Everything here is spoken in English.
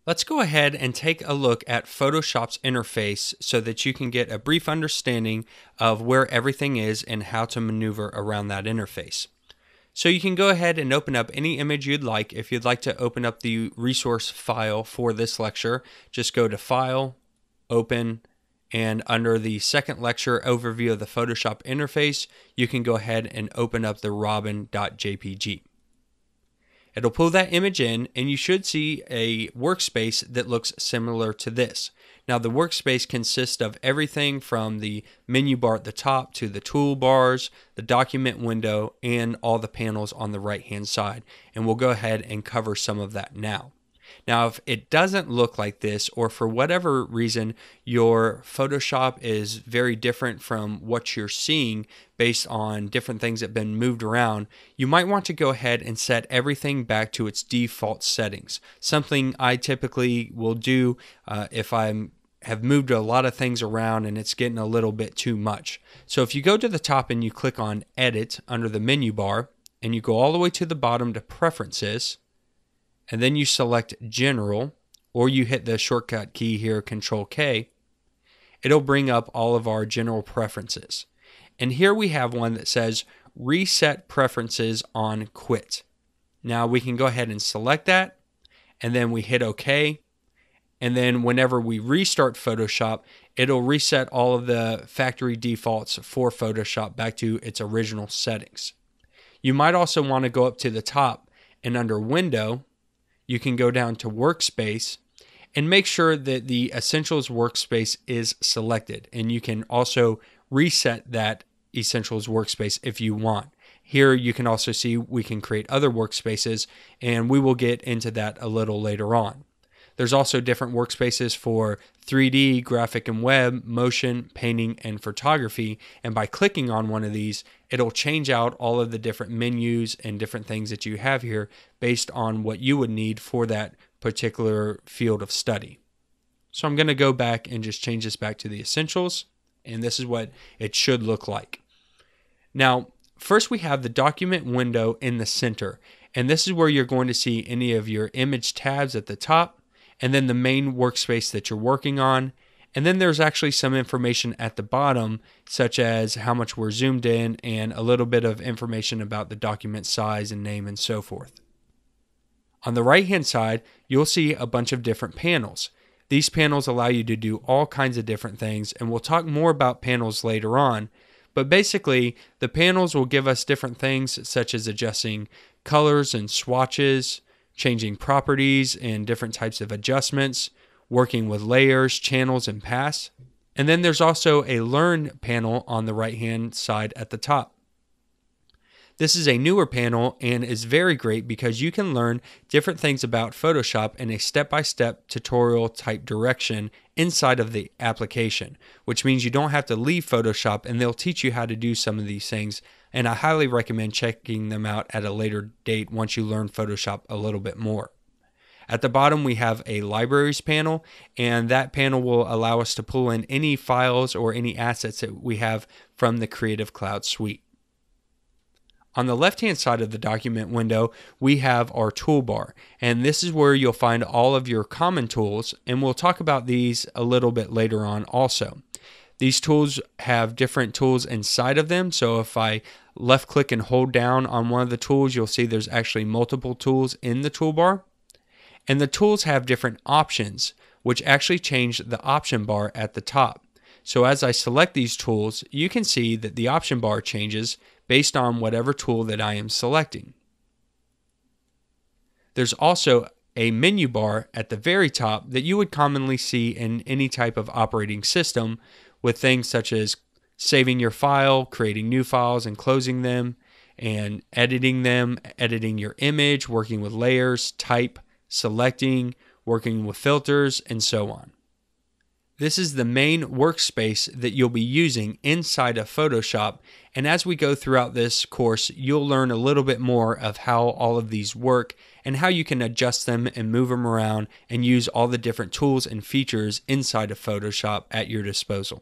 Let's go ahead and take a look at Photoshop's interface so that you can get a brief understanding of where everything is and how to maneuver around that interface. So you can go ahead and open up any image you'd like. If you'd like to open up the resource file for this lecture, just go to File, Open, and under the second lecture overview of the Photoshop interface, you can go ahead and open up the robin.jpg. It'll pull that image in and you should see a workspace that looks similar to this. Now the workspace consists of everything from the menu bar at the top to the toolbars, the document window, and all the panels on the right hand side. And we'll go ahead and cover some of that now. Now, if it doesn't look like this, or for whatever reason your Photoshop is very different from what you're seeing based on different things that have been moved around, you might want to go ahead and set everything back to its default settings. Something I typically will do if I have moved a lot of things around and it's getting a little bit too much. So if you go to the top and you click on Edit under the menu bar, and you go all the way to the bottom to Preferences, and then you select General, or you hit the shortcut key here, Control K, it'll bring up all of our general preferences. And here we have one that says Reset Preferences on Quit. Now we can go ahead and select that, and then we hit OK. And then whenever we restart Photoshop, it'll reset all of the factory defaults for Photoshop back to its original settings. You might also want to go up to the top, and under Window, you can go down to Workspace and make sure that the Essentials workspace is selected. And you can also reset that Essentials workspace if you want. Here you can also see we can create other workspaces, and we will get into that a little later on. There's also different workspaces for 3D, graphic and web, motion, painting, and photography. And by clicking on one of these, it'll change out all of the different menus and different things that you have here based on what you would need for that particular field of study. So I'm going to go back and just change this back to the Essentials, and this is what it should look like. Now, first we have the document window in the center, and this is where you're going to see any of your image tabs at the top, and then the main workspace that you're working on. And then there's actually some information at the bottom, such as how much we're zoomed in and a little bit of information about the document size and name and so forth. On the right hand side, you'll see a bunch of different panels. These panels allow you to do all kinds of different things, and we'll talk more about panels later on. But basically, the panels will give us different things such as adjusting colors and swatches, changing properties and different types of adjustments, working with layers, channels, and paths. And then there's also a Learn panel on the right-hand side at the top. This is a newer panel and is very great because you can learn different things about Photoshop in a step-by-step tutorial type direction inside of the application, which means you don't have to leave Photoshop, and they'll teach you how to do some of these things. And I highly recommend checking them out at a later date once you learn Photoshop a little bit more. At the bottom we have a Libraries panel, and that panel will allow us to pull in any files or any assets that we have from the Creative Cloud suite. On the left-hand side of the document window, we have our toolbar, and this is where you'll find all of your common tools, and we'll talk about these a little bit later on also. These tools have different tools inside of them, so if I left-click and hold down on one of the tools, you'll see there's actually multiple tools in the toolbar. And the tools have different options, which actually change the option bar at the top. So as I select these tools, you can see that the option bar changes based on whatever tool that I am selecting. There's also a menu bar at the very top that you would commonly see in any type of operating system, with things such as saving your file, creating new files and closing them, and editing them, editing your image, working with layers, type, selecting, working with filters, and so on. This is the main workspace that you'll be using inside of Photoshop, and as we go throughout this course, you'll learn a little bit more of how all of these work and how you can adjust them and move them around and use all the different tools and features inside of Photoshop at your disposal.